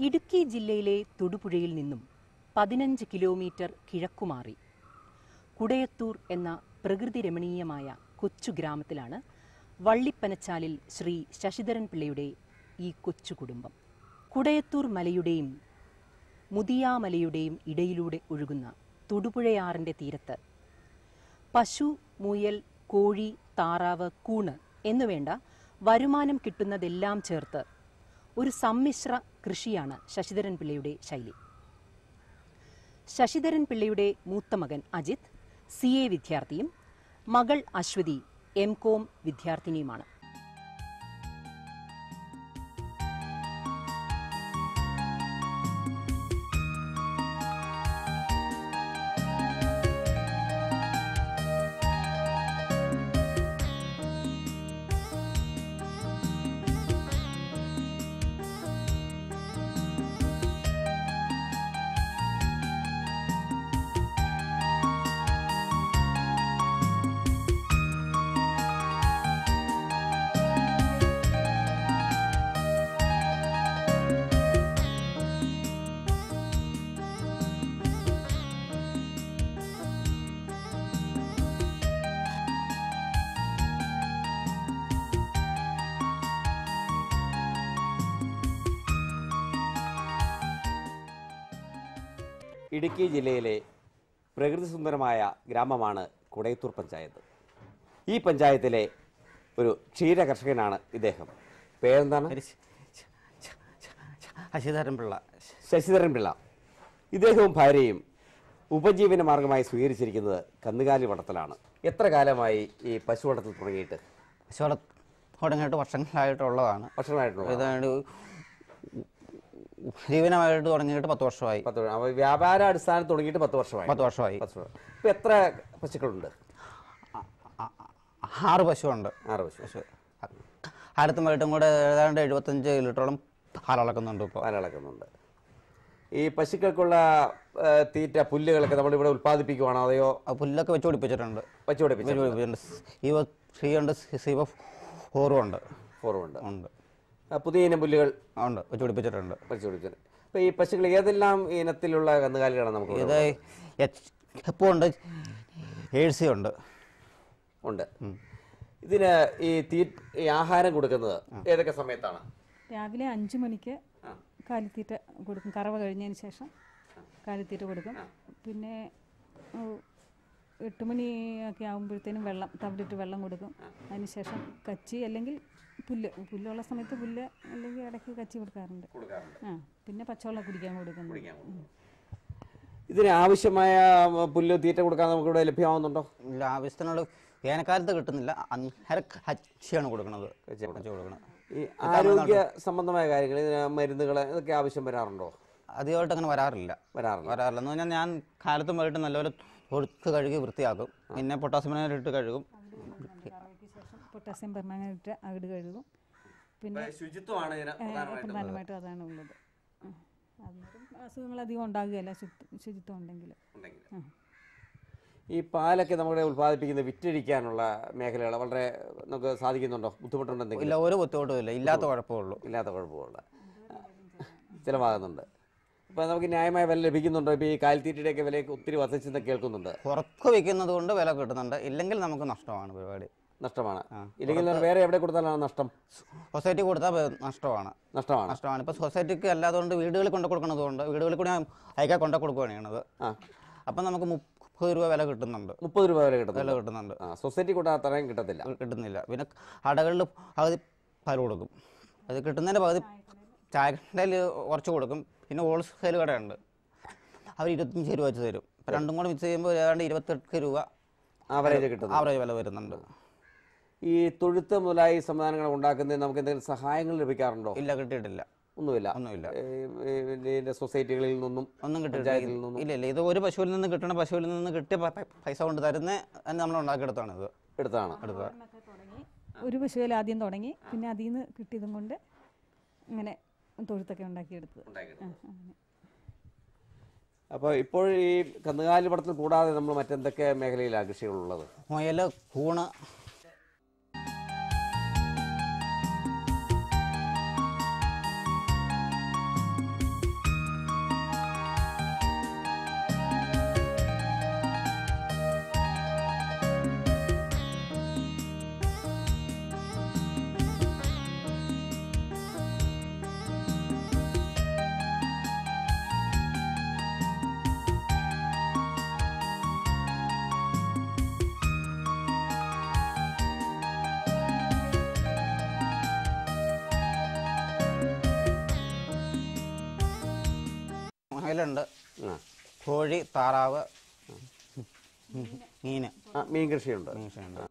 ഇടുക്കി ജില്ലയിലെ തൊടുപുഴയിൽ നിന്നും 15 കിലോമീറ്റർ കിഴക്കുമാറി കുടയത്തൂർ എന്ന പ്രകൃതി രമണീയമായ കൊച്ചു ഗ്രാമത്തിലാണ് വള്ളിപ്പനച്ചാലിൽ ശ്രീ ശശിധരൻ പിള്ളയുടെ ഈ കൊച്ചു കുടുംബം. കുടയത്തൂർ മലയുടെയും മുതിയാമലയുടെയും ഇടയിലൂടെ ഒഴുകുന്ന തൊടുപുഴയാറിൻ്റെ തീരത്ത് പശു, മുയൽ, കോഴി, താറാവ്, കൂണ് എന്നുവേണ്ട വരുമാനം കിട്ടുന്നതെല്ലാം ചേർത്ത് ഒരു സമ്മിശ്ര കൃഷിയാണ് ശശിധരൻ പിള്ളയുടെ ശൈലി. ശശിധരൻ പിള്ളയുടെ മൂത്ത മകൻ അജിത് CA വിദ്യാർത്ഥിയും മകൾ അശ്വതി MCom വിദ്യാർത്ഥിനിയുമാണ്. ഇടുക്കി ജില്ലയിലെ പ്രകൃതി സുന്ദരമായ ഗ്രാമമാണ് കുടയത്തൂർ പഞ്ചായത്ത്. ഈ പഞ്ചായത്തിലെ ഒരു ക്ഷീര കർഷകനാണ് ഇദ്ദേഹം. പേരെന്താണ്? ശശിധരൻ പിള്ള. ഇദ്ദേഹവും ഭാര്യയും ഉപജീവന മാർഗമായി സ്വീകരിച്ചിരിക്കുന്നത് കന്നുകാലി വളർത്തലാണ്. എത്ര കാലമായി ഈ പശു വളർത്തൽ തുടങ്ങിയിട്ട്? തുടങ്ങിയിട്ട് വർഷങ്ങളായിട്ടുള്ളതാണ്. വർഷങ്ങളായിട്ടുള്ള ജീവനമായിട്ട് തുടങ്ങിയിട്ട് 10 വർഷമായി. വ്യാപാര അടിസ്ഥാനത്തിൽ തുടങ്ങിയിട്ട് 10 വർഷമായി. 10 വർഷമായി. ഇപ്പം എത്ര പശുക്കളുണ്ട്? 6 പശുവുണ്ട്. 6 പശു. അടുത്തും വീട്ടും കൂടെ ഏതാണ്ട് 75 ലിറ്ററോളം പാലളക്കുന്നുണ്ട്. ഇപ്പോൾ പാലളക്കുന്നുണ്ട്. ഈ പശുക്കൾക്കുള്ള തീറ്റ പുല്ലുകളൊക്കെ നമ്മളിവിടെ ഉൽപ്പാദിപ്പിക്കുവാണോ അതെയോ? പുല്ലൊക്കെ വെച്ച് പിടിപ്പിച്ചിട്ടുണ്ട്. ഉണ്ട്. ഉണ്ട്. പുതിയ ഇനം പുല്ലുകൾ ഉണ്ട്, വെച്ച് പിടിപ്പിച്ചിട്ടുണ്ട്. അപ്പോൾ ഈ പശുക്കൾ ഏതെല്ലാം ഇനത്തിലുള്ള കന്നുകാലികളാണ് നമുക്ക്? ഇത് ഉണ്ട്, ഏഴ്സി ഉണ്ട്. ഇതിന് ഈ ആഹാരം കൊടുക്കുന്നത് ഏതൊക്കെ സമയത്താണ്? രാവിലെ 5 മണിക്ക് കാലിത്തീറ്റ കൊടുക്കും. കറവ കഴിഞ്ഞതിന് ശേഷം കാലിത്തീറ്റ കൊടുക്കും. പിന്നെ 8 മണിയൊക്കെ ആകുമ്പോഴത്തേനും തവിടിട്ട് വെള്ളം കൊടുക്കും. അതിനുശേഷം കച്ചി അല്ലെങ്കിൽ പുല്ലുള്ള സമയത്ത് പുല്ല് അല്ലെങ്കിൽ ഇടയ്ക്ക് കച്ചി കൊടുക്കാറുണ്ട്. പിന്നെ പച്ചവെള്ളം കുടിക്കാൻ കൊടുക്കുന്നു. ഇതിന് ആവശ്യമായ പുല്ല് തീറ്റ കൊടുക്കാൻ നമുക്ക് ഇവിടെ ലഭ്യമാവുന്നുണ്ടോ? ഇല്ല, ആവശ്യത്തിനുള്ള വേനൽക്കാലത്ത് കിട്ടുന്നില്ല. കച്ചിയാണ് കൊടുക്കുന്നത്. ഈ ആരോഗ്യ സംബന്ധമായ കാര്യങ്ങൾ, മരുന്നുകൾ ഇതൊക്കെ ആവശ്യം വരാറുണ്ടോ? അധികമായിട്ട് അങ്ങനെ വരാറില്ല. എന്ന് പറഞ്ഞാൽ ഞാൻ കാലത്തും പോയിട്ട് നല്ലപോലെ തൊഴുത്ത് കഴുകി വൃത്തിയാക്കും. പിന്നെ പൊട്ടാസ്യം ഇട്ട് കഴുകും. പൊട്ടാസ്യം പെർമാനേറ്റ് അകിട് കഴുകും. പിന്നെ ശുചിത്വമാണ് പ്രധാനമായിട്ടും അതാണ് ഉള്ളത്. അന്നേരം അസുഖങ്ങൾ അധികം ഉണ്ടാകുകയല്ല ശുചിത്വം ഉണ്ടെങ്കിൽ. ഈ പാലൊക്കെ നമ്മുടെ ഉൽപ്പാദിപ്പിക്കുന്ന വിറ്റഴിക്കാനുള്ള മേഖലകൾ വളരെ നമുക്ക് സാധിക്കുന്നുണ്ടോ? ബുദ്ധിമുട്ടുണ്ടെങ്കിൽ? ഇല്ല, ഒരു ബുദ്ധിമുട്ടും ഇല്ല. ഇല്ലാത്ത കുഴപ്പമുള്ളൂ. ചിലവാകുന്നുണ്ട്. അപ്പോൾ നമുക്ക് ന്യായമായ വില ലഭിക്കുന്നുണ്ടോ? ഇപ്പോൾ ഈ കാലിത്തീറ്റയുടെയൊക്കെ വിലയൊക്കെ ഒത്തിരി വർദ്ധിച്ചെന്ന് കേൾക്കുന്നുണ്ട്. പുറത്ത് വിൽക്കുന്നത് കൊണ്ട് വില കിട്ടുന്നുണ്ട്. ഇല്ലെങ്കിൽ നമുക്ക് നഷ്ടമാണ്. പരിപാടി നഷ്ടമാണ്. ഇല്ലെങ്കിൽ വേറെ എവിടെ കൊടുത്താലാണ് നഷ്ടം? സൊസൈറ്റി കൊടുത്താൽ നഷ്ടമാണ്. ഇപ്പോൾ സൊസൈറ്റിക്ക് അല്ലാതുകൊണ്ട് വീടുകളിൽ കൊണ്ടു കൊടുക്കുന്നതുകൊണ്ട് വീടുകളിൽ കൂടി അയക്കാൻ കൊണ്ടു കൊടുക്കുകയാണ് ചെയ്യണത്. അപ്പം നമുക്ക് 30 രൂപ വില കിട്ടുന്നുണ്ട്. 30 രൂപ വില കിട്ടുന്നുണ്ട്. സൊസൈറ്റി കൂടെ അത്രയും കിട്ടുന്നില്ല. പിന്നെ കടകളിൽ പകുതി പാൽ കൊടുക്കും. അത് കിട്ടുന്നതിൻ്റെ പകുതി ചായക്കടയിൽ കുറച്ച് കൊടുക്കും. പിന്നെ ഹോൾസെയിൽ കടയുണ്ട്, അവർ 25 രൂപ വെച്ച് തരും. ഇപ്പം രണ്ടും കൂടെ മിക്സ് ചെയ്യുമ്പോൾ ഏതാണ്ട് 28 രൂപ ആവറേജ് വില വരുന്നുണ്ട്. ഈ തൊഴുത്ത് മുതലായി സംവിധാനങ്ങൾ ഉണ്ടാക്കുന്നതിന് നമുക്ക് എന്തെങ്കിലും സഹായങ്ങൾ ലഭിക്കാറുണ്ടോ? ഇല്ല, കിട്ടിയിട്ടില്ല. ഒന്നുമില്ല. സൊസൈറ്റികളിൽ നിന്നും ഒന്നും കിട്ടിയിട്ടില്ല. ഇല്ല. ഇത് ഒരു പശുവിൽ നിന്ന് കിട്ടിയ പൈസ കൊണ്ട് തരുന്ന നമ്മൾ ഉണ്ടാക്കിയെടുത്താണ്. ഒരു പശുവിൽ ആദ്യം തുടങ്ങി, പിന്നെ അതിൽ നിന്ന് കിട്ടിയതും കൊണ്ട് ഇങ്ങനെ തൊഴുത്തൊക്കെ ഉണ്ടാക്കിയെടുത്തത്. അപ്പോൾ ഇപ്പോൾ ഈ കന്നുകാലി വളർത്തൽ കൂടാതെ നമ്മൾ മറ്റെന്തൊക്കെ മേഖലയിലാണ് കൃഷികളുള്ളത്? മുയൽ, കൂണ്, അതിലുണ്ട്. ആ കോഴി, താറാവ്, മീന്. മീൻ കൃഷിയുണ്ട്. മീനുണ്ട്.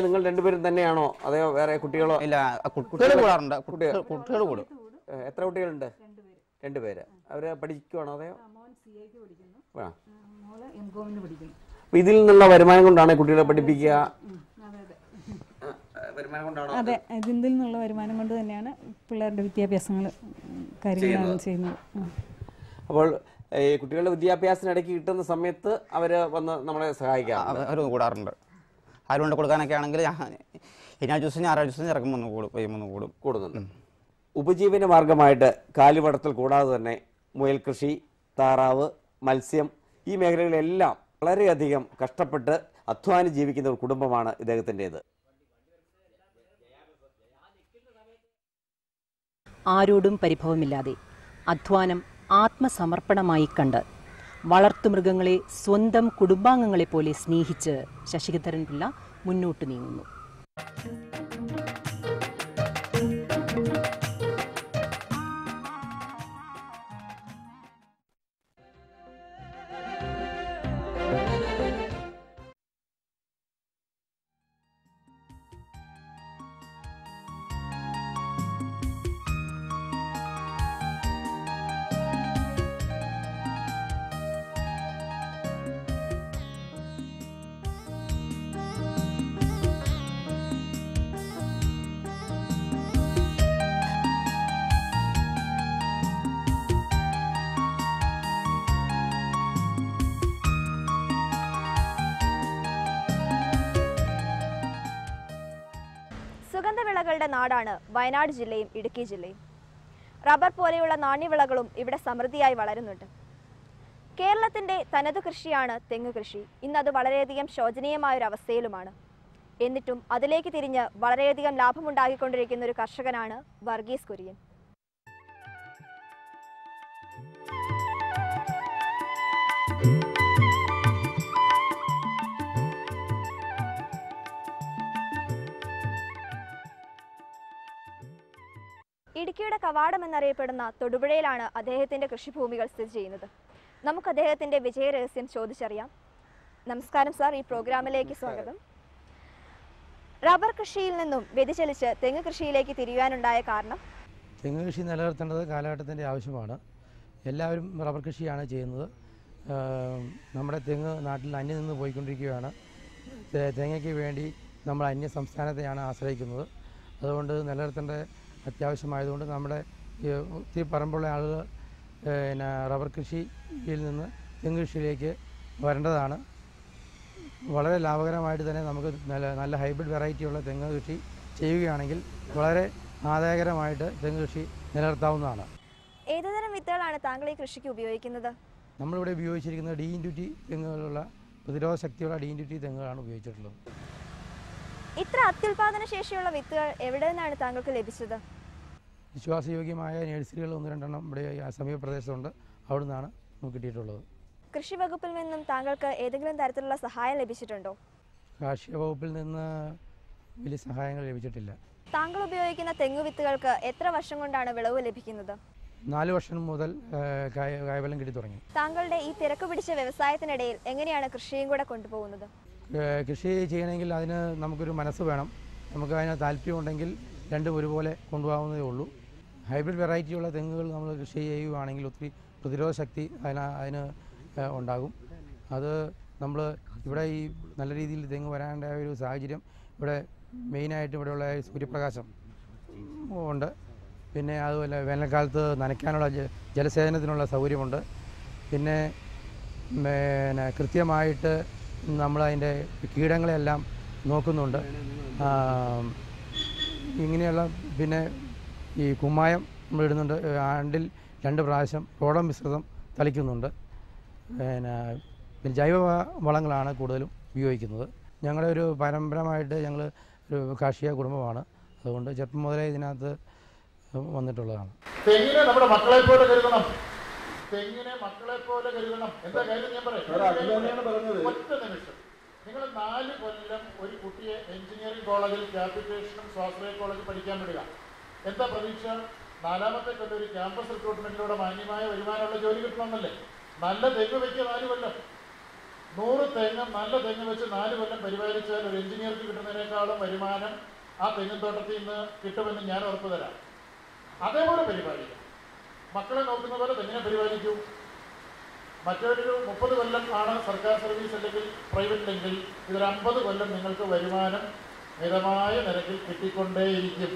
നിങ്ങൾ രണ്ടുപേരും തന്നെയാണോ അതെയോ വേറെ കുട്ടികളോ? ഇല്ല, കുട്ടികൾ കൂടാറുണ്ട്. കുട്ടികൾ കൂടും. എത്ര കുട്ടികളുണ്ട്? 2 പേര്. അവര് പഠിക്കുവാണോ അതെയോ? അപ്പൊ ഇതിൽ നിന്നുള്ള വരുമാനം കൊണ്ടാണ് കുട്ടികളെ പഠിപ്പിക്കുക? വരുമാനം കൊണ്ടാണോ? അതെ, ഇതിൽ നിന്നുള്ള വരുമാനം കൊണ്ട് തന്നെയാണ് പിള്ളേരുടെ വിദ്യാഭ്യാസങ്ങൾ കാര്യങ്ങളാണ് ചെയ്യുന്നത്. അപ്പോൾ ഈ കുട്ടികളുടെ വിദ്യാഭ്യാസത്തിനിടയ്ക്ക് കിട്ടുന്ന സമയത്ത് അവര് വന്ന് നമ്മളെ സഹായിക്കാം. അവർ കൂടാറുണ്ട്. ആരും കൊണ്ട് കൊടുക്കാനൊക്കെ ആണെങ്കിൽ ഞായറാഴ്ച ദിവസം ഇറക്കും കൂടുന്നുണ്ട്. ഉപജീവന മാർഗമായിട്ട് കാലിവടത്തൽ കൂടാതെ തന്നെ മുയൽ കൃഷി, താറാവ്, മത്സ്യം ഈ മേഖലകളിലെല്ലാം വളരെയധികം കഷ്ടപ്പെട്ട് അധ്വാനം ജീവിക്കുന്ന ഒരു കുടുംബമാണ് ഇദ്ദേഹത്തിൻ്റെത്. ആരോടും പരിഭവമില്ലാതെ അധ്വാനം ആത്മസമർപ്പണമായി കണ്ട് വളർത്തുമൃഗങ്ങളെ സ്വന്തം കുടുംബാംഗങ്ങളെപ്പോലെ സ്നേഹിച്ച് ശശിധരൻ പിള്ള മുന്നോട്ട് നീങ്ങുന്നു. സുഗന്ധവിളകളുടെ നാടാണ് വയനാട് ജില്ലയും ഇടുക്കി ജില്ലയും. റബ്ബർ പോലെയുള്ള നാണ്യവിളകളും ഇവിടെ സമൃദ്ധിയായി വളരുന്നുണ്ട്. കേരളത്തിൻ്റെ തനതു കൃഷിയാണ് തെങ്ങ് കൃഷി. ഇന്നത് വളരെയധികം ശോചനീയമായൊരവസ്ഥയിലുമാണ്. എന്നിട്ടും അതിലേക്ക് തിരിഞ്ഞ് വളരെയധികം ലാഭമുണ്ടാക്കിക്കൊണ്ടിരിക്കുന്ന ഒരു കർഷകനാണ് വർഗീസ് കുര്യൻ. ഇടുക്കിയുടെ കവാടം എന്നറിയപ്പെടുന്ന തൊടുപുഴയിലാണ് അദ്ദേഹത്തിൻ്റെ കൃഷിഭൂമികൾ സ്ഥിതി ചെയ്യുന്നത്. നമുക്ക് അദ്ദേഹത്തിൻ്റെ വിജയരഹസ്യം ചോദിച്ചറിയാം. നമസ്കാരം സാർ, ഈ പ്രോഗ്രാമിലേക്ക് സ്വാഗതം. റബ്ബർ കൃഷിയിൽ നിന്നും വ്യതിചലിച്ച് തെങ്ങ് കൃഷിയിലേക്ക് തിരിയാനുണ്ടായ കാരണം? തെങ്ങ് കൃഷി നിലനിർത്തേണ്ടത് കാലഘട്ടത്തിൻ്റെ ആവശ്യമാണ്. എല്ലാവരും റബ്ബർ കൃഷിയാണ് ചെയ്യുന്നത്. നമ്മുടെ തെങ്ങ് നാട്ടിൽ അന്യം നിന്ന് പോയിക്കൊണ്ടിരിക്കുകയാണ്. തേങ്ങയ്ക്ക് വേണ്ടി നമ്മൾ അന്യ സംസ്ഥാനത്തെയാണ് ആശ്രയിക്കുന്നത്. അതുകൊണ്ട് നിലനിർത്തേണ്ട അത്യാവശ്യമായതുകൊണ്ട് നമ്മുടെ ഒത്തിരി പറമ്പുള്ള ആളുകൾ റബ്ബർ കൃഷിയിൽ നിന്ന് തെങ്ങ് കൃഷിയിലേക്ക് വരേണ്ടതാണ്. വളരെ ലാഭകരമായിട്ട് തന്നെ നമുക്ക് നല്ല ഹൈബ്രിഡ് വെറൈറ്റിയുള്ള തെങ്ങ് കൃഷി ചെയ്യുകയാണെങ്കിൽ വളരെ ആദായകരമായിട്ട് തെങ്ങ് കൃഷി നിലനിർത്താവുന്നതാണ്. ഏതുതരം വിത്തുകളാണ് താങ്കൾ ഈ കൃഷിക്ക് ഉപയോഗിക്കുന്നത്? നമ്മളിവിടെ ഉപയോഗിച്ചിരിക്കുന്നത് D-T തെങ്ങുകളുള്ള പ്രതിരോധ ശക്തിയുള്ള D-T തെങ്ങുകളാണ് ഉപയോഗിച്ചിട്ടുള്ളത്. ഇത്ര അത്യുൽപാദന ശേഷിയുള്ള വിത്തുകൾ എവിടെ നിന്നാണ് താങ്കൾക്ക് ലഭിച്ചത്? വിശ്വാസയോഗ്യമായ നഴ്സറികൾ 1-2 ഇവിടെ സമീപ പ്രദേശത്തുണ്ട്. അവിടെ നിന്നാണ് നമുക്ക് കിട്ടിയിട്ടുള്ളത്. കൃഷി വകുപ്പിൽ നിന്നും താങ്കൾക്ക് ഏതെങ്കിലും തരത്തിലുള്ള സഹായം ലഭിച്ചിട്ടുണ്ടോ? കാർഷിക വകുപ്പിൽ നിന്ന് വലിയ സഹായങ്ങൾ ലഭിച്ചിട്ടില്ല. താങ്കൾ ഉപയോഗിക്കുന്ന തെങ്ങ് വിത്തുകൾക്ക് എത്ര വർഷം കൊണ്ടാണ് വിളവ് ലഭിക്കുന്നത്? 4 വർഷം മുതൽ കായ്ഫലം കിട്ടി തുടങ്ങി. താങ്കളുടെ ഈ തിരക്ക് പിടിച്ച വ്യവസായത്തിനിടയിൽ എങ്ങനെയാണ് കൃഷിയും കൂടെ കൊണ്ടുപോകുന്നത്? കൃഷി ചെയ്യണമെങ്കിൽ അതിന് നമുക്കൊരു മനസ്സ് വേണം. നമുക്ക് അതിന് താല്പര്യമുണ്ടെങ്കിൽ രണ്ടും ഒരുപോലെ കൊണ്ടുപോകാവുന്നതേ ഉള്ളൂ. ഹൈബ്രിഡ് വെറൈറ്റിയുള്ള തെങ്ങുകൾ നമ്മൾ കൃഷി ചെയ്യുകയാണെങ്കിൽ ഒത്തിരി പ്രതിരോധ ശക്തി അതിന് ഉണ്ടാകും. അത് നമ്മൾ ഇവിടെ ഈ നല്ല രീതിയിൽ തെങ്ങ് വരാനുള്ള ഒരു സാഹചര്യം ഇവിടെ മെയിനായിട്ട് ഇവിടെയുള്ള സൂര്യപ്രകാശം ഉണ്ട്. പിന്നെ അതുപോലെ വേനൽക്കാലത്ത് നനയ്ക്കാനുള്ള ജലസേചനത്തിനുള്ള സൗകര്യമുണ്ട്. പിന്നെ കൃത്യമായിട്ട് നമ്മളതിൻ്റെ കീടങ്ങളെല്ലാം നോക്കുന്നുണ്ട്. ഇങ്ങനെയുള്ള പിന്നെ ഈ കുമ്മായം നമ്മൾ ഇടുന്നുണ്ട്. ആണ്ടിൽ 2 പ്രാവശ്യം റോഡം മിശ്രിതം തളിക്കുന്നുണ്ട്. പിന്നെ ജൈവ വളങ്ങളാണ് കൂടുതലും ഉപയോഗിക്കുന്നത്. ഞങ്ങളുടെ ഒരു പരമ്പരമായിട്ട് ഞങ്ങൾ ഒരു കാർഷിക കുടുംബമാണ്. അതുകൊണ്ട് ചെറുപ്പം മുതലേ ഇതിനകത്ത് വന്നിട്ടുള്ളതാണ്. തെങ്ങിനെ നമ്മുടെ മക്കളെ പോലെ കരുതണം. തെങ്ങിനെ മക്കളെ പോലെ കരുതണം. എന്താ കാര്യം ഞാൻ പറയാം. ഒറ്റ നിമിഷം നിങ്ങൾ 4 കൊല്ലം ഒരു കുട്ടിയെ എഞ്ചിനീയറിംഗ് കോളേജിൽ ക്യാപിറ്റേഷനും സ്വാശ്രയ കോളേജിൽ പഠിക്കാൻ വിടുക. എന്താ പ്രതീക്ഷ? 4ാമത്തെ കൊല്ലം ഒരു ക്യാമ്പസ് റിക്രൂട്ട്മെന്റിലൂടെ മാന്യമായ വരുമാനമുള്ള ജോലി കിട്ടണമെന്നല്ലേ? നല്ല തെങ്ങ് വെക്കുക 4 കൊല്ലം. 100 തെങ്ങ് നല്ല തെങ്ങ് വെച്ച് 4 കൊല്ലം പരിപാലിച്ചാൽ ഒരു എഞ്ചിനീയർക്ക് കിട്ടുന്നതിനേക്കാളും വരുമാനം ആ തെങ്ങിൻ തോട്ടത്തിൽ നിന്ന് കിട്ടുമെന്ന് ഞാൻ ഉറപ്പ് തരാം. അതേപോലെ പരിപാലിക്കാം. മക്കളെ നോക്കുന്ന പോലെ തെങ്ങിനെ പരിപാലിക്കൂ. മറ്റൊരു 30 കൊല്ലം ആണ് സർക്കാർ സർവീസ് അല്ലെങ്കിൽ പ്രൈവറ്റിലെങ്കിൽ ഇതൊരു 50 കൊല്ലം നിങ്ങൾക്ക് വരുമാനം മിതമായ നിരക്കിൽ കിട്ടിക്കൊണ്ടേയിരിക്കും.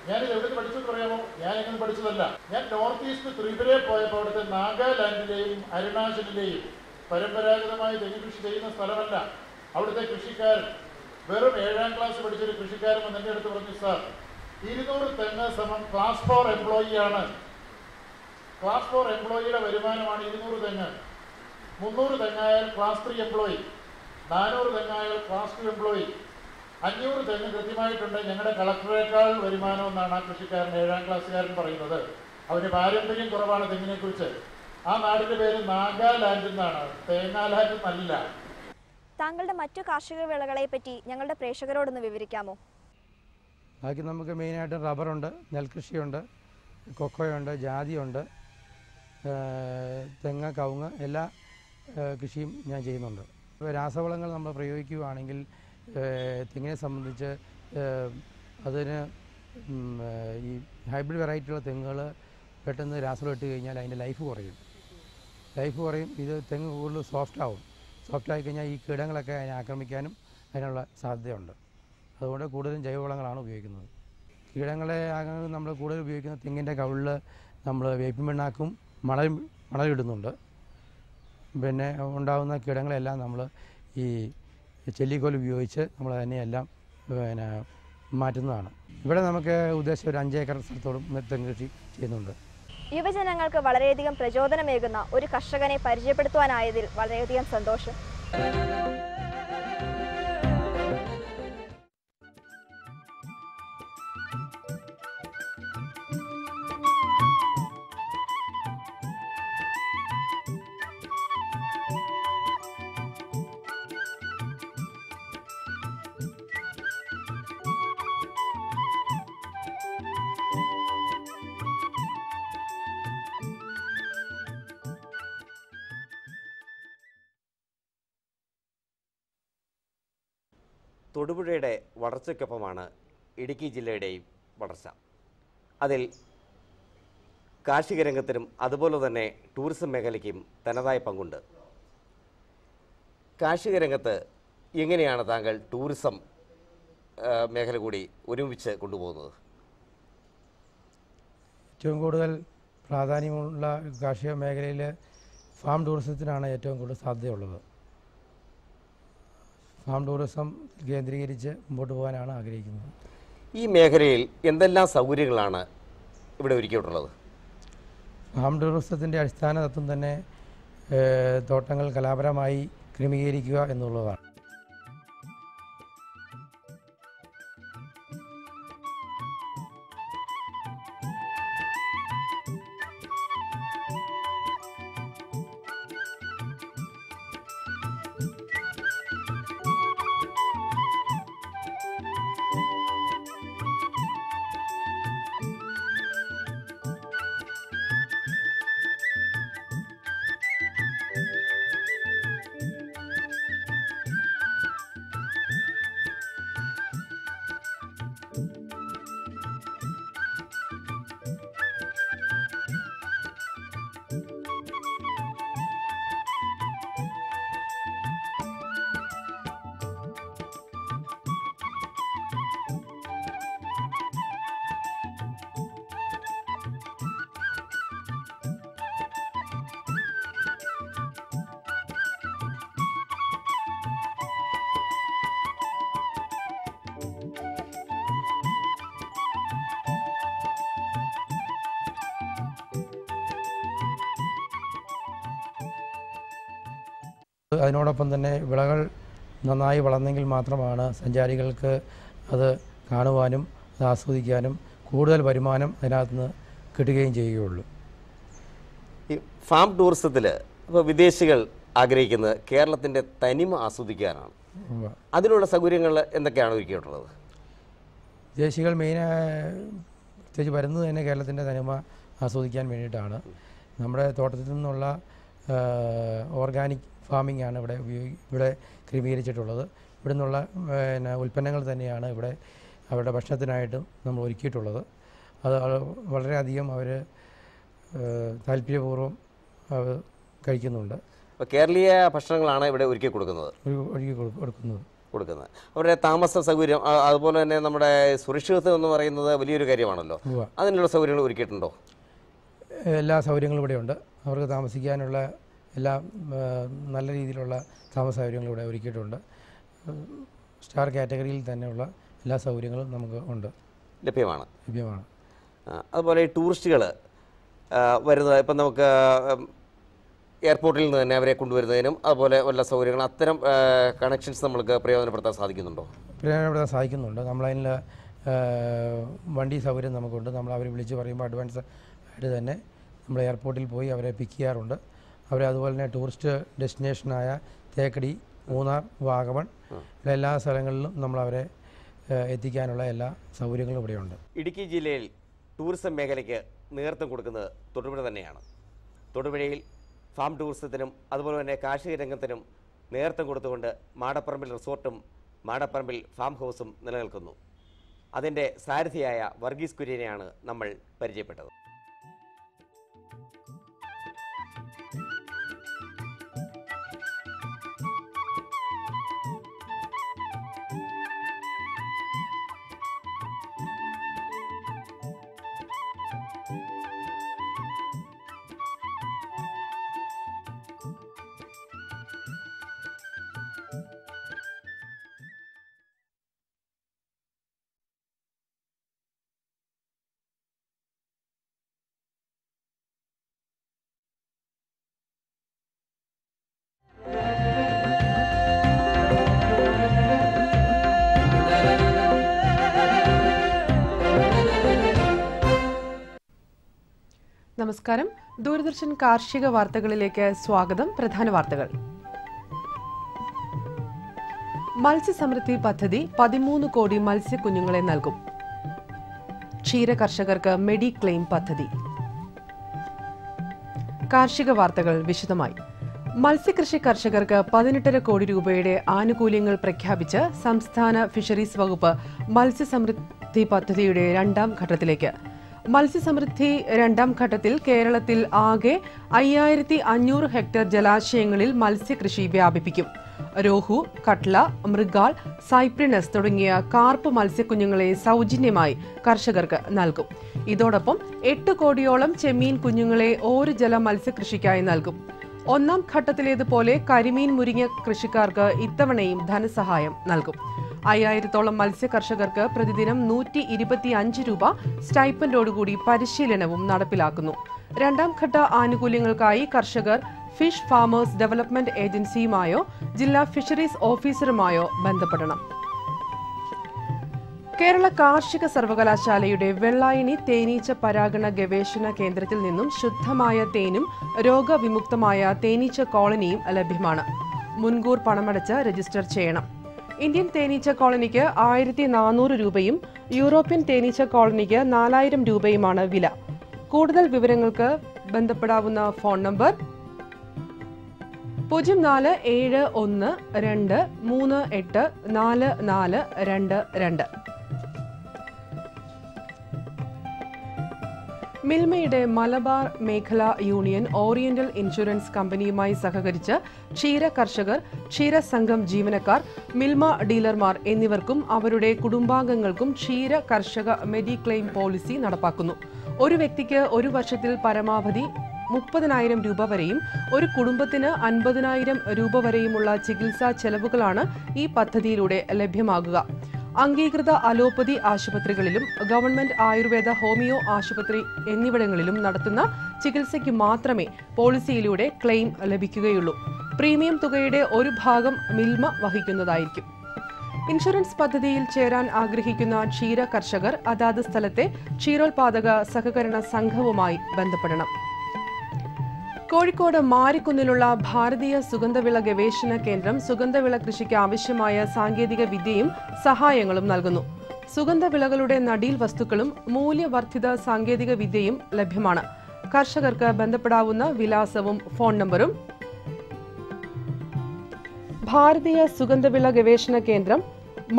ഞാനിത് എവിടെ നിന്ന് പഠിച്ചെന്ന് പറയാമോ? ഞാൻ എങ്ങനെ പഠിച്ചതല്ല. ഞാൻ നോർത്ത് ഈസ്റ്റ് ത്രിപുരയിൽ പോയപ്പോൾ അവിടുത്തെ നാഗാലാൻഡിലെയും അരുണാചലിലെയും പരമ്പരാഗതമായി തെങ്ങ് കൃഷി ചെയ്യുന്ന സ്ഥലമല്ല. അവിടുത്തെ കൃഷിക്കാരൻ വെറും 7ാം ക്ലാസ് പഠിച്ചൊരു കൃഷിക്കാരൻ വന്ന് എൻ്റെ അടുത്ത് പറഞ്ഞു, സാർ 200 തെങ്ങ് സമം ക്ലാസ് 4 എംപ്ലോയി ആണ്. ക്ലാസ് 4 എംപ്ലോയിയുടെ വരുമാനമാണ് 200 തെങ്ങ്. 300 തെങ്ങായാൽ ക്ലാസ് 3 എംപ്ലോയി, 400 തെങ്ങായാൽ ക്ലാസ് 2 എംപ്ലോയി, 500 തെങ്ങ് കൃത്യമായിട്ടുണ്ട്. ഞങ്ങളുടെ കളക്ടറേക്കാൾ വരുമാനമെന്നാണ് ആ കൃഷിക്കാരൻ 7ാം ക്ലാസ്സുകാരൻ പറയുന്നത്. അവന് പാരമ്പര്യം കുറവാണ് തെങ്ങിനെ കുറിച്ച്. ആ നാടിന്റെ പേര് നാഗാലാൻഡ് എന്നാണ്, തേങ്ങാലാൻഡ് എന്നല്ല. താങ്കളുടെ മറ്റു കാർഷിക വിളകളെ പറ്റി ഞങ്ങളുടെ പ്രേക്ഷകരോടൊന്ന് വിവരിക്കാമോ? ബാക്കി നമുക്ക് മെയിനായിട്ട് റബ്ബറുണ്ട്, നെൽകൃഷിയുണ്ട്, കൊക്കോയുണ്ട്, ജാതിയുണ്ട്, തെങ്ങ്, കവുങ്ങ് എല്ലാ കൃഷിയും ഞാൻ ചെയ്യുന്നുണ്ട്. രാസവളങ്ങൾ നമ്മൾ പ്രയോഗിക്കുകയാണെങ്കിൽ തെങ്ങിനെ സംബന്ധിച്ച് അതിന് ഈ ഹൈബ്രിഡ് വെറൈറ്റിയുള്ള തെങ്ങുകൾ പെട്ടെന്ന് രാസവളം ഇട്ട് കഴിഞ്ഞാൽ അതിൻ്റെ ലൈഫ് കുറയും. ഇത് തെങ്ങ് കൂടുതൽ സോഫ്റ്റായി കഴിഞ്ഞാൽ ഈ കീടങ്ങളൊക്കെ അതിനെ ആക്രമിക്കാനും അതിനുള്ള സാധ്യതയുണ്ട്. അതുകൊണ്ട് കൂടുതലും ജൈവവളങ്ങളാണ് ഉപയോഗിക്കുന്നത്. കീടങ്ങളെ നമ്മൾ കൂടുതൽ ഉപയോഗിക്കുന്ന തെങ്ങിൻ്റെ കവിളിൽ നമ്മൾ വേപ്പിൻ പിണ്ണാക്കും മണലിടുന്നുണ്ട്. പിന്നെ ഉണ്ടാകുന്ന കീടങ്ങളെല്ലാം നമ്മൾ ഈ ചെല്ലിക്കോൽ ഉപയോഗിച്ച് നമ്മൾ അതിനെയെല്ലാം പിന്നെ മാറ്റുന്നതാണ്. ഇവിടെ നമുക്ക് ഉദ്ദേശം ഒരു 5 ഏക്കർ സ്ഥലത്തോളം തെങ്ങ് കൃഷി ചെയ്യുന്നുണ്ട്. യുവജനങ്ങൾക്ക് വളരെയധികം പ്രചോദനമേകുന്ന ഒരു കർഷകനെ പരിചയപ്പെടുത്തുവാനായതിൽ വളരെയധികം സന്തോഷം. തൊടുപുഴയുടെ വളർച്ചയ്ക്കൊപ്പമാണ് ഇടുക്കി ജില്ലയുടെയും വളർച്ച. അതിൽ കാർഷിക രംഗത്തിനും അതുപോലെ തന്നെ ടൂറിസം മേഖലയ്ക്കും തനതായ പങ്കുണ്ട്. കാർഷിക രംഗത്ത് എങ്ങനെയാണ് താങ്കൾ ടൂറിസം മേഖല കൂടി ഒരുമിച്ച് കൊണ്ടുപോകുന്നത്? ഏറ്റവും കൂടുതൽ പ്രാധാന്യമുള്ള കാർഷിക മേഖലയിൽ ഫാം ടൂറിസത്തിനാണ് ഏറ്റവും കൂടുതൽ സാധ്യതയുള്ളത്. ഫാം ടൂറിസം കേന്ദ്രീകരിച്ച് മുമ്പോട്ട് പോകാനാണ് ആഗ്രഹിക്കുന്നത്. ഈ മേഖലയിൽ എന്തെല്ലാം സൗകര്യങ്ങളാണ് ഇവിടെ ഒരുക്കിയിട്ടുള്ളത്? ഫാം ടൂറിസത്തിൻ്റെ അടിസ്ഥാന തത്വം തന്നെ തോട്ടങ്ങൾ കലാപരമായി ക്രമീകരിക്കുക എന്നുള്ളതാണ്. അതിനോടൊപ്പം തന്നെ വിളകൾ നന്നായി വളർന്നെങ്കിൽ മാത്രമാണ് സഞ്ചാരികൾക്ക് അത് കാണുവാനും അത് ആസ്വദിക്കാനും കൂടുതൽ വരുമാനം അതിനകത്ത് നിന്ന് കിട്ടുകയും ചെയ്യുകയുള്ളൂ. ഈ ഫാം ടൂറിസത്തിൽ ഇപ്പോൾ വിദേശികൾ ആഗ്രഹിക്കുന്നത് കേരളത്തിൻ്റെ തനിമ ആസ്വദിക്കാനാണ്. അതിനുള്ള സൗകര്യങ്ങൾ എന്തൊക്കെയാണ് ഒരുക്കിയിട്ടുള്ളത്? വിദേശികൾ പ്രത്യേകിച്ച് വരുന്നത് തന്നെ കേരളത്തിൻ്റെ തനിമ ആസ്വദിക്കാൻ വേണ്ടിയിട്ടാണ്. നമ്മുടെ തോട്ടത്തിൽ നിന്നുള്ള ഓർഗാനിക് ഫാമിംഗ് ആണ് ഇവിടെ ക്രമീകരിച്ചിട്ടുള്ളത്. ഇവിടെ നിന്നുള്ള ഉൽപ്പന്നങ്ങൾ തന്നെയാണ് ഇവിടെ അവരുടെ ഭക്ഷണത്തിനായിട്ടും നമ്മൾ ഒരുക്കിയിട്ടുള്ളത്. അത് വളരെയധികം അവർ താല്പര്യപൂർവ്വം കഴിക്കുന്നുണ്ട്. കേരളീയ ഭക്ഷണങ്ങളാണ് ഇവിടെ ഒരുക്കി കൊടുക്കുന്നത്. അവരുടെ താമസ സൗകര്യം അതുപോലെ തന്നെ നമ്മുടെ സുരക്ഷിതത്വം എന്ന് പറയുന്നത് വലിയൊരു കാര്യമാണല്ലോ. അതിനുള്ള സൗകര്യങ്ങൾ ഒരുക്കിയിട്ടുണ്ടോ? എല്ലാ സൗകര്യങ്ങളും ഇവിടെയുണ്ട്. അവർക്ക് താമസിക്കാനുള്ള എല്ലാ നല്ല രീതിയിലുള്ള താമസ സൗകര്യങ്ങളും ഇവിടെ ഒരുക്കിയിട്ടുണ്ട്. സ്റ്റാർ കാറ്റഗറിയിൽ തന്നെയുള്ള എല്ലാ സൗകര്യങ്ങളും നമുക്ക് ഉണ്ട്, ലഭ്യമാണ്. അതുപോലെ ഈ ടൂറിസ്റ്റുകൾ വരുന്നത് ഇപ്പം നമുക്ക് എയർപോർട്ടിൽ നിന്ന് തന്നെ അവരെ കൊണ്ടുവരുന്നതിനും അതുപോലെ വല്ല സൗകര്യങ്ങൾ അത്തരം കണക്ഷൻസ് നമ്മൾക്ക് പ്രയോജനപ്പെടുത്താൻ സാധിക്കുന്നുണ്ടോ? പ്രയോജനപ്പെടുത്താൻ സാധിക്കുന്നുണ്ട്. നമ്മളതിൽ വണ്ടി സൗകര്യം നമുക്കുണ്ട്. നമ്മൾ അവരെ വിളിച്ച് പറയുമ്പോൾ അഡ്വാൻസ് ആയിട്ട് തന്നെ നമ്മൾ എയർപോർട്ടിൽ പോയി അവരെ പിക്ക് ചെയ്യാറുണ്ട്. അവരെ അതുപോലെ തന്നെ ടൂറിസ്റ്റ് ഡെസ്റ്റിനേഷനായ തേക്കടി, മൂന്നാർ, വാഗമൺ എല്ലാ സ്ഥലങ്ങളിലും നമ്മളവരെ എത്തിക്കാനുള്ള എല്ലാ സൗകര്യങ്ങളും ഇവിടെയുണ്ട്. ഇടുക്കി ജില്ലയിൽ ടൂറിസം മേഖലയ്ക്ക് നേതൃത്വം കൊടുക്കുന്നത് തൊടുപുഴ തന്നെയാണ്. തൊടുപുഴയിൽ ഫാം ടൂറിസത്തിനും അതുപോലെ തന്നെ കാർഷിക രംഗത്തിനും നേതൃത്വം കൊടുത്തുകൊണ്ട് മാടപ്പറമ്പിൽ റിസോർട്ടും മാടപ്പറമ്പിൽ ഫാം ഹൗസും നിലനിൽക്കുന്നു. അതിൻ്റെ സാരഥിയായ വർഗീസ് കുര്യനെയാണ് നമ്മൾ പരിചയപ്പെട്ടത്. നമസ്കാരം. ദൂരദർശൻ കാർഷിക വാർത്തകളിലേക്ക് സ്വാഗതം. പ്രധാന വാർത്തകൾ. മത്സ്യസമൃദ്ധി പദ്ധതി 13 കോടി മത്സ്യക്കുഞ്ഞുങ്ങളെ നൽകും. ക്ഷീര കർഷകർക്ക് മെഡിക്ലെയിം പദ്ധതി. കാർഷിക വാർത്തകൾ വിശദമായി. മത്സ്യകൃഷി കർഷകർക്ക് 18.5 കോടി രൂപയുടെ ആനുകൂല്യങ്ങൾ പ്രഖ്യാപിച്ച് സംസ്ഥാന ഫിഷറീസ് വകുപ്പ് മത്സ്യസമൃദ്ധി പദ്ധതിയുടെ 2ാം ഘട്ടത്തിലേക്ക്. മത്സ്യസമൃദ്ധി 2ാം ഘട്ടത്തിൽ കേരളത്തിൽ ആകെ 5500 ഹെക്ടർ ജലാശയങ്ങളിൽ മത്സ്യകൃഷി വ്യാപിപ്പിക്കും. രോഹു, കട്ല, മൃഗാൾ, സൈപ്രിനസ് തുടങ്ങിയ കാർപ്പ് മത്സ്യക്കുഞ്ഞുങ്ങളെ സൗജന്യമായി കർഷകർക്ക് നൽകും. ഇതോടൊപ്പം 8 കോടിയോളം ചെമ്മീൻ കുഞ്ഞുങ്ങളെ ഓരുജല മത്സ്യകൃഷിക്കായി നൽകും. 1ാം ഘട്ടത്തിലേതുപോലെ കരിമീൻ മുരിങ്ങ കൃഷിക്കാർക്ക് ഇത്തവണയും ധനസഹായം നൽകും. 5000-ഓളം മത്സ്യ കർഷകർക്ക് പ്രതിദിനം 125 രൂപ സ്റ്റൈപ്പൻഡോടുകൂടി പരിശീലനവും നടപ്പിലാക്കുന്നു. 2ാം ഘട്ട ആനുകൂല്യങ്ങൾക്കായി കർഷകർ ഫിഷ് ഫാമേഴ്സ് ഡെവലപ്മെന്റ് ഏജൻസിയുമായോ ജില്ലാ ഫിഷറീസ് ഓഫീസറുമായോ ബന്ധപ്പെടണം. കേരള കാർഷിക സർവകലാശാലയുടെ വെള്ളായണി തേനീച്ച പരാഗണ ഗവേഷണ കേന്ദ്രത്തിൽ നിന്നും ശുദ്ധമായ തേനും രോഗവിമുക്തമായ തേനീച്ച കോളനിയും ലഭ്യമാണ്. മുൻകൂർ പണമടച്ച് രജിസ്റ്റർ ചെയ്യണം. ഇന്ത്യൻ തേനീച്ച കോളനിക്ക് 1400 രൂപയും യൂറോപ്യൻ തേനീച്ച കോളനിക്ക് 4000 രൂപയുമാണ് വില. കൂടുതൽ വിവരങ്ങൾക്ക് ബന്ധപ്പെടാവുന്ന ഫോൺ നമ്പർ 047123844422. മിൽമയുടെ മലബാർ മേഖലാ യൂണിയൻ ഓറിയന്റൽ ഇൻഷുറൻസ് കമ്പനിയുമായി സഹകരിച്ച് ക്ഷീര കർഷകർ, ക്ഷീരസംഘം ജീവനക്കാർ, മിൽമ ഡീലർമാർ എന്നിവർക്കും അവരുടെ കുടുംബാംഗങ്ങൾക്കും ക്ഷീര കർഷക മെഡിക്ലെയിം പോളിസി നടപ്പാക്കുന്നു. ഒരു വ്യക്തിക്ക് ഒരു വർഷത്തിൽ പരമാവധി 30,000 രൂപ വരെയും ഒരു കുടുംബത്തിന് 50,000 രൂപ വരെയുമുള്ള ചികിത്സാ ചെലവുകളാണ് ഈ പദ്ധതിയിലൂടെ ലഭ്യമാകുക. അംഗീകൃത അലോപ്പതി ആശുപത്രികളിലും ഗവൺമെന്റ് ആയുർവേദ ഹോമിയോ ആശുപത്രി എന്നിവിടങ്ങളിലും നടത്തുന്ന ചികിത്സയ്ക്ക് മാത്രമേ പോളിസിയിലൂടെ ക്ലെയിം ലഭിക്കുകയുള്ളൂ. പ്രീമിയം തുകയുടെ ഒരു ഭാഗം മിൽമ വഹിക്കുന്നതായിരിക്കും. ഇൻഷുറൻസ് പദ്ധതിയിൽ ചേരാൻ ആഗ്രഹിക്കുന്ന ക്ഷീര കർഷകർ അതാത് സ്ഥലത്തെ ക്ഷീരോത്പാദക സഹകരണ സംഘവുമായി ബന്ധപ്പെടണം. കോഴിക്കോട് മാരിക്കുന്നിലുള്ള ഭാരതീയ സുഗന്ധവിള ഗവേഷണ കേന്ദ്രം സുഗന്ധവിള കൃഷിക്ക് ആവശ്യമായ സാങ്കേതിക വിദ്യയും സഹായങ്ങളും നൽകുന്നു. സുഗന്ധവിളകളുടെ നടീൽ വസ്തുക്കളും മൂല്യവർദ്ധിത സാങ്കേതിക വിദ്യയും ലഭ്യമാണ്. കർഷകർക്ക് ബന്ധപ്പെടാവുന്ന വിലാസവും ഫോൺ നമ്പറും: ഭാരതീയ സുഗന്ധവിള ഗവേഷണ കേന്ദ്രം,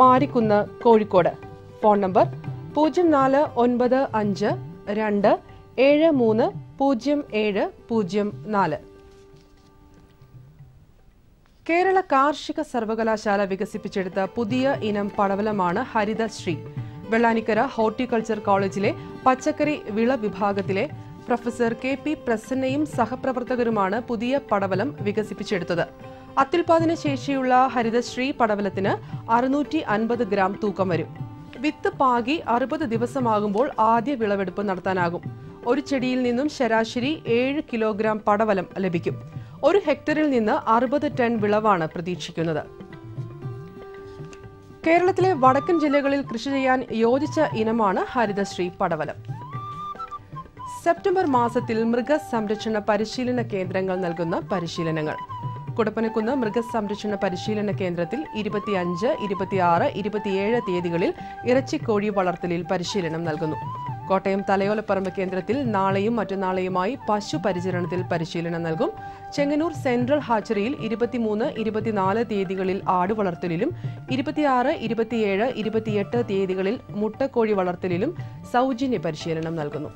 മാരിക്കുന്ന്, കോഴിക്കോട്. Phone number 0452730704. കേരള കാർഷിക സർവകലാശാല വികസിപ്പിച്ചെടുത്ത പുതിയ ഇനം പടവലമാണ് ഹരിതശ്രീ. വെള്ളാനിക്കര ഹോർട്ടിക്കൾച്ചർ കോളേജിലെ പച്ചക്കറി വിള വിഭാഗത്തിലെ പ്രൊഫസർ KP പ്രസന്നയും സഹപ്രവർത്തകരുമാണ് പുതിയ പടവലം വികസിപ്പിച്ചെടുത്തത്. അത്യുൽപാദന ശേഷിയുള്ള ഹരിതശ്രീ പടവലത്തിന് 650 ഗ്രാം തൂക്കം വരും. വിത്ത് പാകി 60 ദിവസമാകുമ്പോൾ ആദ്യ വിളവെടുപ്പ് നടത്താനാകും. ഒരു ചെടിയിൽ നിന്നും ശരാശരി 7 കിലോഗ്രാം പടവലം ലഭിക്കും. 1 ഹെക്ടറിൽ നിന്ന് 60 ടൺ വിളവാണ് പ്രതീക്ഷിക്കുന്നത്. കേരളത്തിലെ വടക്കൻ ജില്ലകളിൽ കൃഷി ചെയ്യാൻ യോജിച്ച ഇനമാണ് ഹരിതശ്രീ പടവലം. സെപ്റ്റംബർ മാസത്തിൽ മൃഗസംരക്ഷണ പരിശീലന കേന്ദ്രങ്ങൾ നൽകുന്ന പരിശീലനങ്ങൾ. കുടപ്പനക്കുന്ന് മൃഗസംരക്ഷണ പരിശീലന കേന്ദ്രത്തിൽ 25, 26, 27 തീയതികളിൽ ഇറച്ചിക്കോഴി വളർത്തലിൽ പരിശീലനം നൽകുന്നു. കോട്ടയം തലയോലപ്പറമ്പ് കേന്ദ്രത്തിൽ നാളെയും മറ്റന്നാളെയുമായി പശു പരിചരണത്തിൽ പരിശീലനം നൽകും. ചെങ്ങന്നൂർ സെൻട്രൽ ഹാച്ചറിയിൽ 23, 24 തീയതികളിൽ ആട് വളർത്തലിലും 26, 27, 28 തീയതികളിൽ മുട്ടക്കോഴി വളർത്തലിലും സൗജന്യ പരിശീലനം നൽകുന്നു.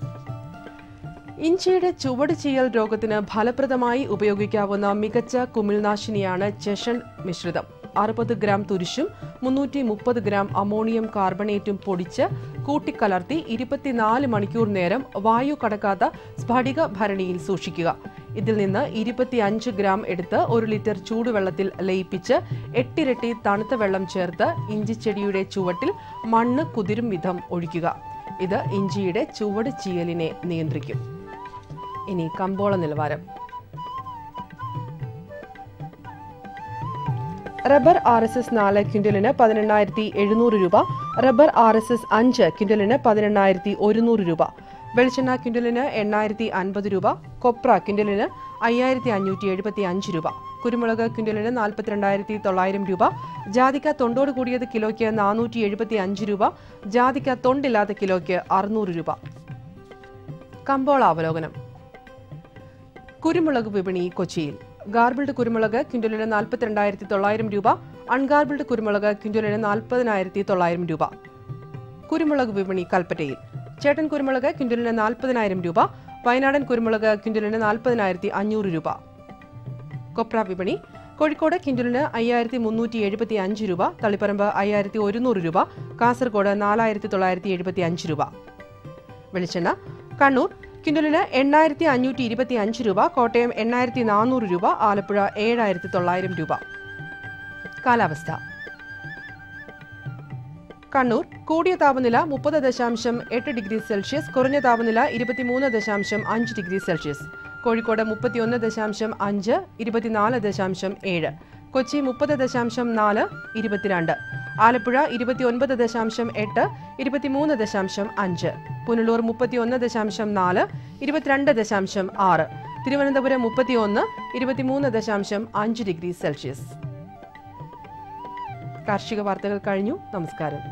ഇഞ്ചിയുടെ ചുവട് ചീയൽ രോഗത്തിന് ഫലപ്രദമായി ഉപയോഗിക്കാവുന്ന മികച്ച കുമിൾനാശിനിയാണ് ചെഷൻ മിശ്രിതം. 60 ഗ്രാം തുരിശും 330 ഗ്രാം അമോണിയം കാർബണേറ്റും പൊടിച്ച് കൂട്ടിക്കലർത്തി 24 മണിക്കൂർ നേരം വായു കടക്കാത്ത സ്ഫടിക ഭരണിയിൽ സൂക്ഷിക്കുക. ഇതിൽ നിന്ന് 25 ഗ്രാം എടുത്ത് 1 ലിറ്റർ ചൂടുവെള്ളത്തിൽ ലയിപ്പിച്ച് 8 ഇരട്ടി തണുത്ത വെള്ളം ചേർത്ത് ഇഞ്ചിച്ചെടിയുടെ ചുവട്ടിൽ മണ്ണ് കുതിരും വിധം ഒഴിക്കുക. ഇത് ഇഞ്ചിയുടെ ചുവട് ചീയലിനെ നിയന്ത്രിക്കും. ഇനി കമ്പോള നിലവാരം. റബ്ബർ RSS 4 ക്വിന്റലിന് 18,700 രൂപ. റബ്ബർ RSS 5 ക്വിന്റലിന് 18,100 രൂപ. വെളിച്ചെണ്ണ ക്വിന്റലിന് 8,050 രൂപ. കൊപ്ര ക്വിന്റലിന് 5,575 രൂപ. കുരുമുളക് ക്വിന്റലിന് 42,900 രൂപ. ജാതിക്ക തൊണ്ടോട് കൂടിയത് കിലോയ്ക്ക് 475 രൂപ. ജാതിക്ക തൊണ്ടില്ലാത്ത കിലോയ്ക്ക് 600 രൂപ. കമ്പോള അവലോകനം. കുരുമുളക് വിപണി കൊച്ചിയിൽ. ഗാർബിൾഡ് കുരുമുളക് ക്വിന്റലിന് 42,900 രൂപ. അൺഗാർബിൾഡ് കുരുമുളക് ക്വിന്റലിന് 40,900 രൂപ. കുരുമുളക് വിപണി കൽപ്പറ്റയിൽ. ചേട്ടൻ കുരുമുളക് ക്വിന്റലിന് 40,000 രൂപ. വയനാടൻ കുരുമുളക് ക്വിന്റലിന് 40,500 രൂപ. കൊപ്ര വിപണി. കോഴിക്കോട് ക്വിന്റലിന് 5,375 രൂപ. തളിപ്പറമ്പ് 5,100 രൂപ. കാസർഗോഡ് 4,975 രൂപ. വെളിച്ചെണ്ണ. കണ്ണൂർ ക്വിന്റലിന് 8,525 രൂപ. കോട്ടയം 8,400 രൂപ. ആലപ്പുഴ 7,900 രൂപ. കാലാവസ്ഥ. കണ്ണൂർ കൂടിയ താപനില 30.8 ഡിഗ്രി സെൽഷ്യസ്, കുറഞ്ഞ താപനില 23.5 degree Celsius. Kozhikode 31.5, 24.7. Kochi 30.4, 22. Alappuzha 29.8, 23.5. Punalur 31.4, 22.6. Thiruvananthapuram 31, 23.5 degree Celsius. കാർഷിക വാർത്തകൾ കഴിഞ്ഞു. നമസ്കാരം.